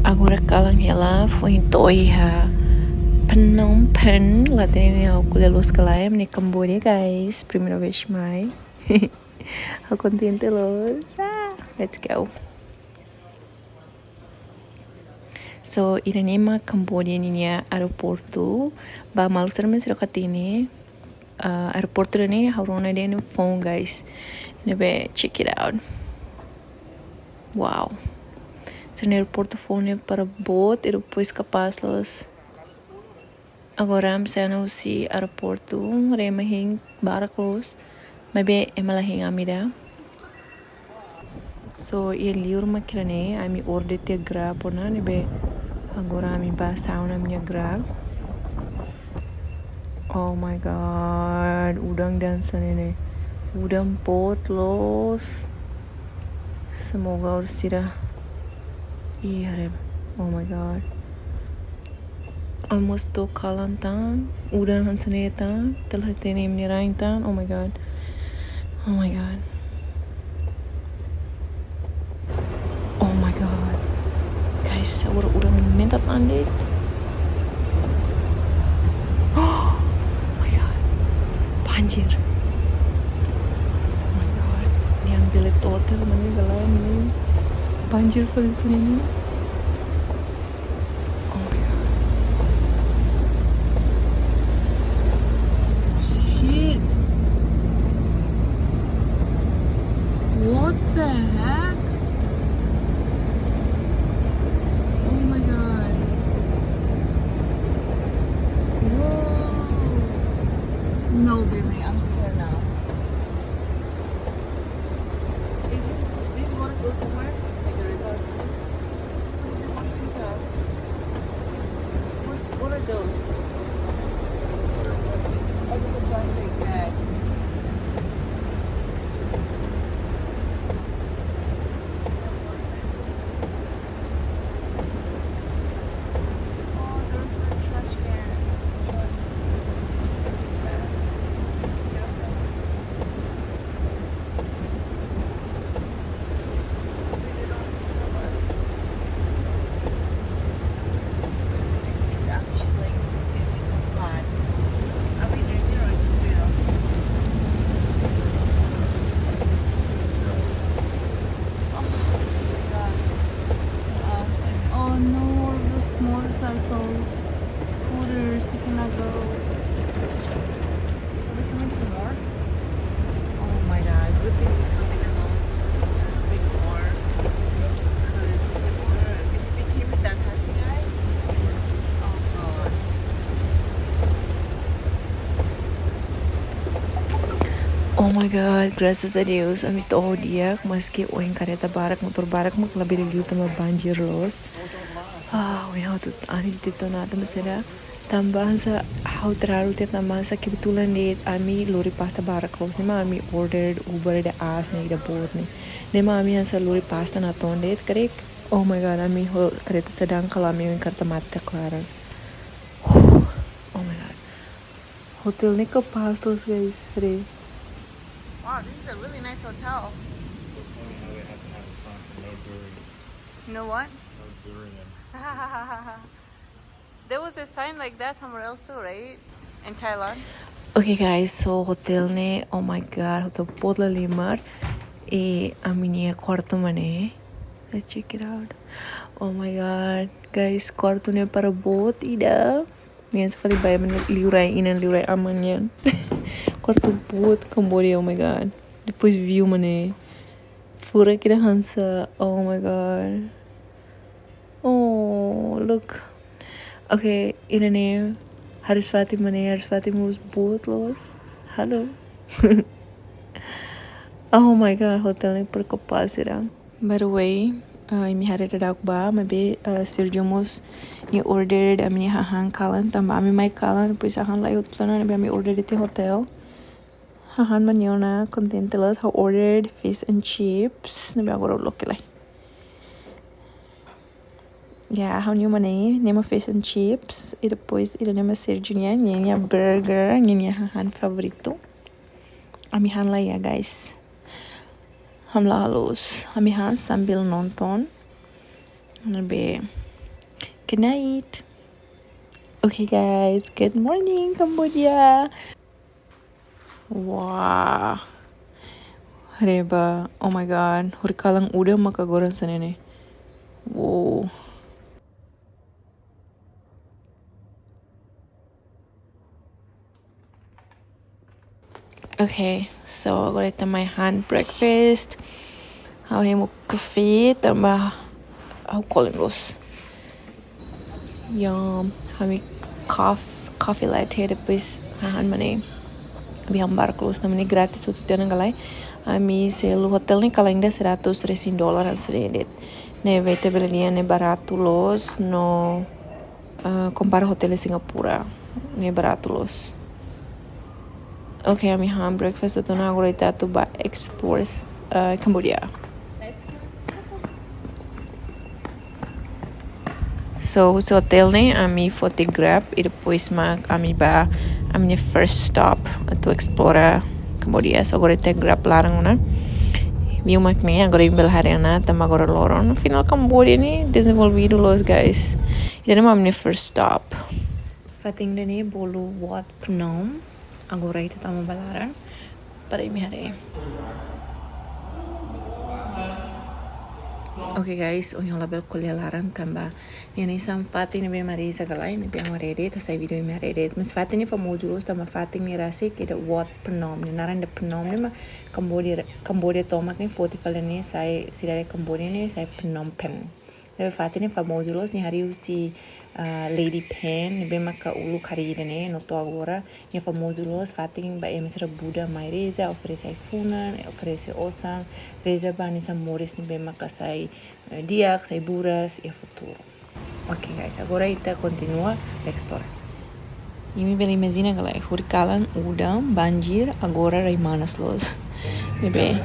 Agora kalang ela foi toiha Phnom Penh lá tem aku lulus ke lain ni Cambodia guys, primeira vez mai. Aku contente los. Let's go. So iranema Cambodia ni aeroporto ba malu sermen serokatini aeroporto ni haruna dia ni phone guys. Nebe check it out. Wow. Sa aeroporto phone para boat e depois capaz los. Agora saya não si aeroporto remahing baraklos maybe emalahing amida. So ia liur makrane ami order te grab ona nebe agora ami ba sauna minha grab. Oh my god, udang dansa nene. Udang pot los. Semoga ursira. Iya, oh my god. Almost to kalantan, udang hansanetan, telah tenim niraintan. Oh my god. Oh my god. Oh my god. Guys, saya udah minta pandit. Oh my god. Banjir. Oh my god. Ini yang bilik total mana galau ni. Banjir pada sini. Oh my god. Shit. What the heck? Oh my god. Whoa. No, really, I'm scared now. Is this water goes somewhere? Like a river or something? What the fuck take us? What are those? Oh, those are plastic bags. Motorcycles, scooters, taking a go. Are we coming to more? Oh my god, good thing we're coming along a bit more. Because if we came with that taxi guy, oh god. Oh my god, graças a Deus, ami todo dia, maski o em careta barak, motor barak, mak labir liu tama banjir los. Wih, tuh Tanis dito na masira tambahan sa how terharu tiat nama sa kebetulan dit ami lori pasta barak los nema ami ordered Uber de as nih da boat nih nema ami hansa lori pasta na ton dit korek. Oh my god, ami kereta sedang kalau ami yang karta mata klara. Oh my god, hotel nih ke pas los guys. Re. Wow, this is a really nice hotel. So funny how they have to have a sign for no durian. You know what? No durian. There was a sign like that somewhere else too, right? In Thailand. Okay guys, so hotel ne, oh my god, hotel Podla Limar e a minha quarto mane. Let's check it out. Oh my god, guys, quarto ne para boat ida. Yan sa fali bayan liuray inan liuray aman yan. Quarto boat Cambodia, oh my god. Depois view mane. Fura kira hansa. Oh my god. Oh, look. Okay, ini Haris Fatima was both los. Hello. Oh my god, hotel ni perkapasira. By the way, imi hari dadak ba, maybe sirjumos ni ordered ami hahan kalan tamba ami mai kalan puis hahan lai hotel na ami ordered ite hotel. Hahan manyona contente los how ordered fish and chips. Nabi agora look lai. Yeah, how new money, name of fish and chips. E depois ira nema serjunya, nyanyi burger, nyanyi hahan favorito. Ami han lah ya guys. Hamlah halus. Ami han sambil nonton. Lebih Good night. Okay guys, good morning Cambodia. Wah, Reba, oh my god, hurikalang udah makagoran sana nih. Wow. Okay, so agora my hand breakfast. Aku mau kafe tambah aku kolimos. Yum, kami coffee latte depois hand mana. Abi hambar close namanya gratis tuh tiada galai. Ami selu hotel ni kalau indah $113 sedikit. Ne vete belinya ne barato los no compara hotel di Singapura. Ne barato los. Okay, ami ham breakfast tuh na agora ita tu ba explore Cambodia. So sa hotel ni ami photograph e depois mag ami ba a minha first stop to explore Cambodia. So agora ita grab larang na. Viu makne agora imbel hariana tama agora loron. Final Cambodia ni desenvolvido los guys. Ida na minha first stop. Fating dani bolu wat Phnom. Agora ita tama balaran para imi hari. Okay guys, o yung label kulialaran tamba. Yan isang fating ni Marisa galay ni biang marede ta sa video ni marede. Mas fating ni famojulos tamba fating ni rasi kita wat Phnom ni naran de Phnom ni ma Cambodia tomak ni 40 ni saya sidare Cambodia ni saya Phnom Penh. Tapi fating ni famojulos ni hari usi Lady Penh ni bema ka ulu karida ni no to agora ni famojulos fating ba emisera Buddha mai reza oferece funan oferece osang reza ba ni samores ni bema ka sai diak sai buras e futuro. Ok guys, agora ita continua a explorar. Imi bela imagina galai hurikalan udam banjir agora raimanas los. Bebe.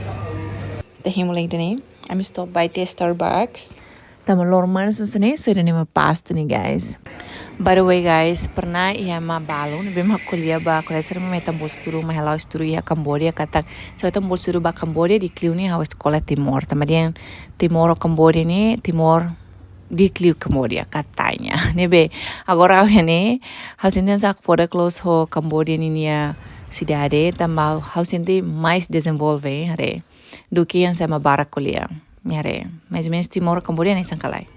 Tehimo like dene. I'm stop by the Starbucks. Tama lorman sini sudah nih pasta nih guys. By the way guys, pernah ia ma balon bem kuliah ba kuliah ser ma tambol sturu ma helau sturu ya Cambodia kata so tambol sturu ba Cambodia di kliu ni hawas sekolah Timor. Kemudian Timor Cambodia ni Timor di kliu Cambodia katanya. Nebe agora ini haus ini sak foda close ho Cambodia ni nia cidade tambah haus ini mais desenvolve hare. Duki yang sama barak kuliah. Nyare, mais ou menos Timor Cambodia nem sangkalai.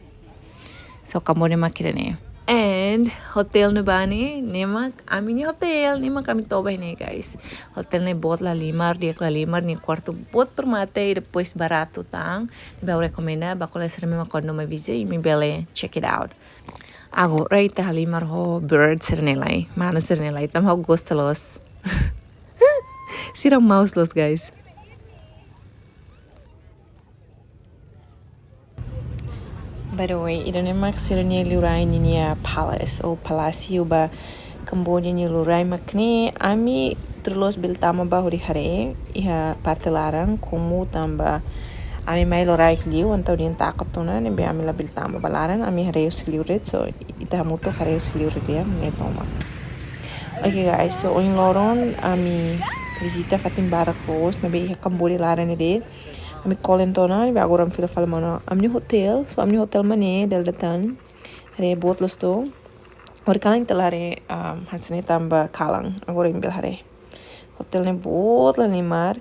So Cambodia makira ne. And hotel ne bani, nema amini hotel, nema kami toba ne guys. Hotel ne bot la limar, dia la limar ni quarto bot per mate e depois barato tang. Eu recomenda ba kola ser mema quando me vise e me bele check it out. Agora ita limar ho bird ser nelai, mano ser nelai, tam ho gostalos. Sira mouse los guys. By the way, ida nemak sira ni lurai ni palace o palacio ba Cambodia ni lurai makni ami terus biltama ba huri hare iha parte larang komu tamba ami mai lurai kliu antau din takatuna ne be ami la biltama balaran ami hare usliuret so ita muto hare usliuret ya ne toma. Okay guys, so in loron ami visita fatim barakos maybe iha Cambodia laran ide. Ami kolentona, agora am fila fala mana amni hotel, so amni hotel mane del datan, hare bot los to, or kalang telare hansene tamba kalang, agora imbel hare. Hotel ne bot la limar,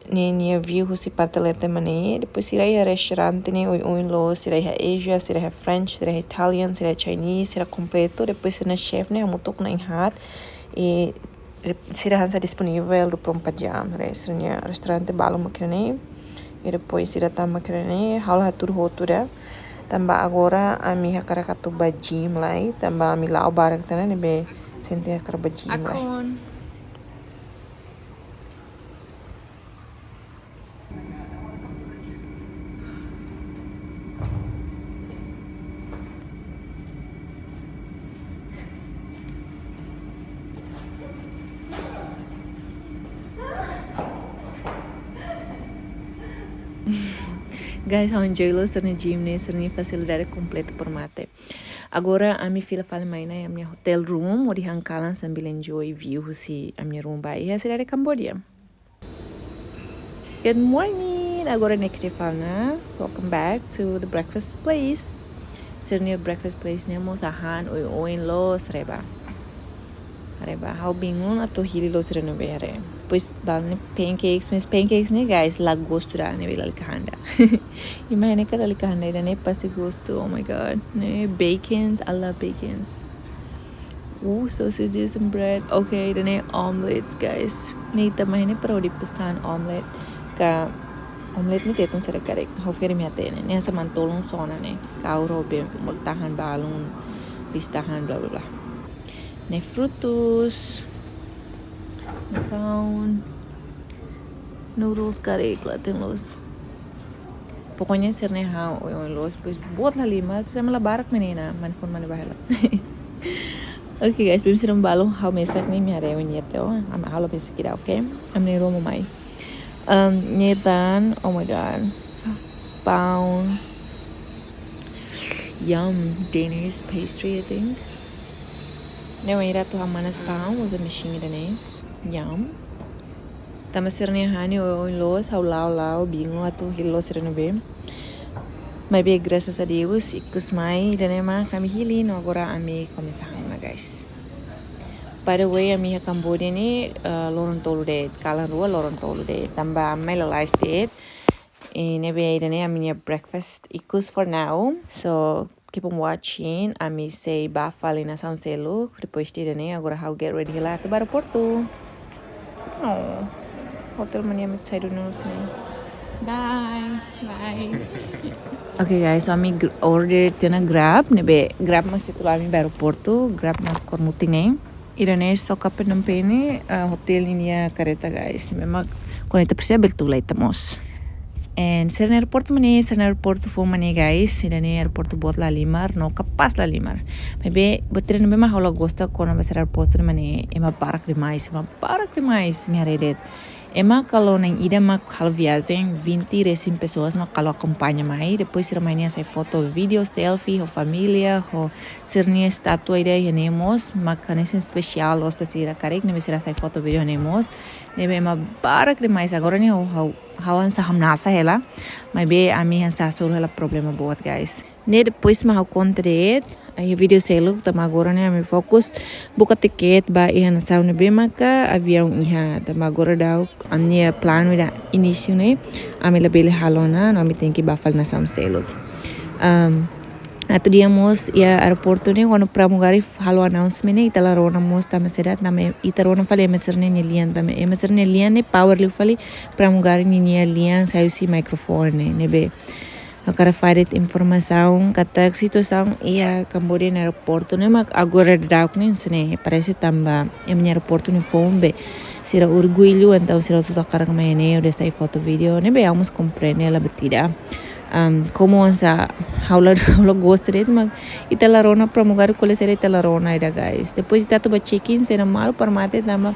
ne view husi partelete mane, depois sirai restaurante ne oi lo, sirai Asia, sirai French, sirai Italian, sirai Chinese, sirai completo, depois sina chef ne amutok na inhat, e sirai hansa disponível do prom pajam, restaurante balo makrene. E depois ira tamba krene hal hatur hotura tamba agora ami hakara katu bajim lai tamba ami lau barak tana ne be sente hakara bajim lai. Guys, how enjoy lo serni gym ne serni facilidade completa por mate. Agora a minha filha fala mais na minha hotel room, onde hankalan sambil enjoy view si a minha room ba iya cidade Cambodia. Good morning. Agora next day fala. Welcome back to the breakfast place. Sirnya breakfast place nemo sahan oin los reba. Reba how bingung atau hili los renovere. Pues balne pancakes ne guys lag gosto da ne bilal kahanda. Imagine ka dali kahanda ida ne pasti gosto. Oh my god. Ne bacons, I love bacons. Ooh, sausages and bread. Okay, then omelets guys. Ne tamahine parodi pesan omelet ka omelet ni tetong sere karek. How feri mi hate ne sa mantolong sona ne. Kauro be tahan balon listahan bla bla bla. Ne frutos. Pound noodles karek latin los. Pokoknya serne hao los pues buat la lima pues malah barak menina manfon mana bahala. Okay guys, bim siram balong how mesak ni mi hare nyete oh am halo pesikira okay. Am ne romo mai. Nyetan oh my god. Pound yum Danish pastry I think. Ne waira tu hamanas pound was a machine ne. Yum. Tama sirnya hani o los how lao bingo atau hilos renobe. Maybe graças a Deus ikus mai danema kami hili no agora ami começar na guys. By the way ami Cambodia ni loron tolu de kalan rua loron tolu de tamba amai la state. Nebe dane ami breakfast ikus for now. So keep on watching. Ami say bafal na sound selo. Depois de dane agora how get ready lá to para Porto. Oh, hotel mania mit saya dulu sini. Bye. Okay guys, so kami order tina Grab, nebe Grab masih tu kami baru Porto, Grab nak kormuting ne. Irane soka Phnom Penh ni hotel ini ya kereta guys. Memang koneta persia beltu lah itamos. And ser aeroporto mani, ser aeroporto fo mani guys. Irane aeroporto buat la limar, no kapas la limar. Maybe betul ni memang halo gosta kona besar aeroporto mani ema parak demais mi haredet. Ema kalau neng ida mak hal viagem 20 recém pessoas no kalau acompanha mai depois ser mainnya sai foto video selfie ho família ho sernia statua ida henemos mak kanesen special os pesira karek nebe ser sai foto video henemos nebe ema barak demais agora ni hawan sa hamnasa hela mas be ami han sa solo hela problema buat guys ne depois ma hau kontret aí video selo tama agora ne ami fokus buka tiket ba ihan sa nebe maka avião iha tama agora dau amnia plan wida início ne ami labele halona no ami tenki bafal na sam selo Atu dia mos ya aeroporto ne quando pramugari halo announcement ne itala rona mos tama sedat name itarona fale meserne ne lian tame meserne lian ne power li fale pramugari ni lian saiu microphone ne be akara faret informação kata situação ia Cambodia no aeroporto ne mak agora dauk ne sene parece tamba em aeroporto ne fombe sira orgulho então sira tudo akara kamaene de esta foto video ne be vamos compreender la betida como ansa haula gostet mag itala rona pramugar kole sira itala rona ida guys depois ita ba check-in sera mal parmate tama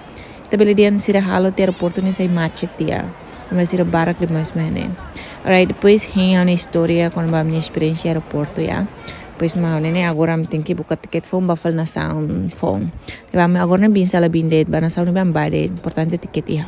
tabele dian sira halo te aeroporto ne sai macet dia mas sira barak de mais mene alright depois hang on história com a minha experiência aeroporto ya pois mau nene agora me tem que buka tiket phone bafal na sound phone agora na bin sala bin det bana sound ban bade importante tiket ya